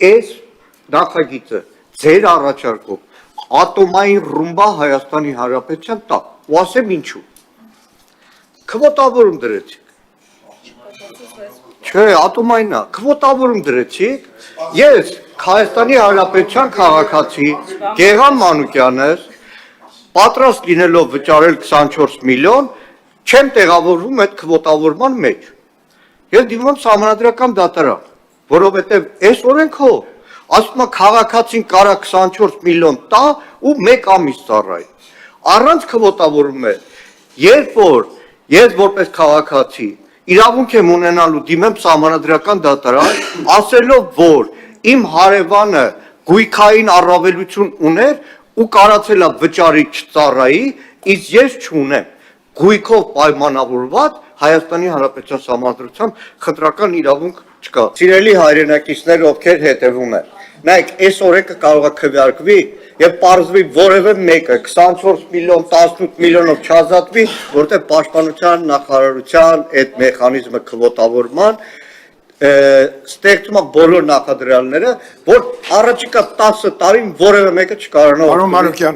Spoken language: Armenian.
Այս նախագիծը ձեր առաջարկով ատոմային ռումբա Հայաստանի Հանրապետության տա, ու ասեմ ինչու։ Քվոտավորում դրեցիք։ Չէ, ատոմայինա, քվոտավորում դրեցիք։ Ես Հայաստանի Հանրապետության քաղաքացի Գեգամ Մանուկյանս պատրաստ լինելով վճարել 24 միլիոն, չեմ տեղավորվում այդ քվոտավորման մեջ։ Ես դիմում եմ Սահմանադրական դատարան, որովհետև այս օրենքով ասում է քաղաքացին կարա 24 միլիոն տա ու 1 ամիս ծառայի։ Առանց քվոտավորում է, երբ որ ես որպես քաղաքացի իրավունք եմ ունենալու դիմեմ Սահմանադրական դատարան, ասելով, որ իմ հարևանը գույքային առավելություն ուներ ու կարացել է վճարի չծառայի, իսկ ես չունեմ։ Գույքով պայմանավորված Հայաստանի Հանրապետության Սահմանադրությամբ խնդրական իրավունք չկա։ Սիրելի հայրենակիցներ, ովքեր հետևում են, նայեք, այս օրենքը կարող է քվեարկվի եւ պարզվի որևէ մեկը 24 միլիոն, 18 միլիոնով չազատվի, որտեղ Պաշտպանության նախարարության այդ մեխանիզմը քվոտավորման ստեղծում է բոլոր նախադրյալները, որ առաջիկա 10 տարին որևէ մեկը չկարողանա։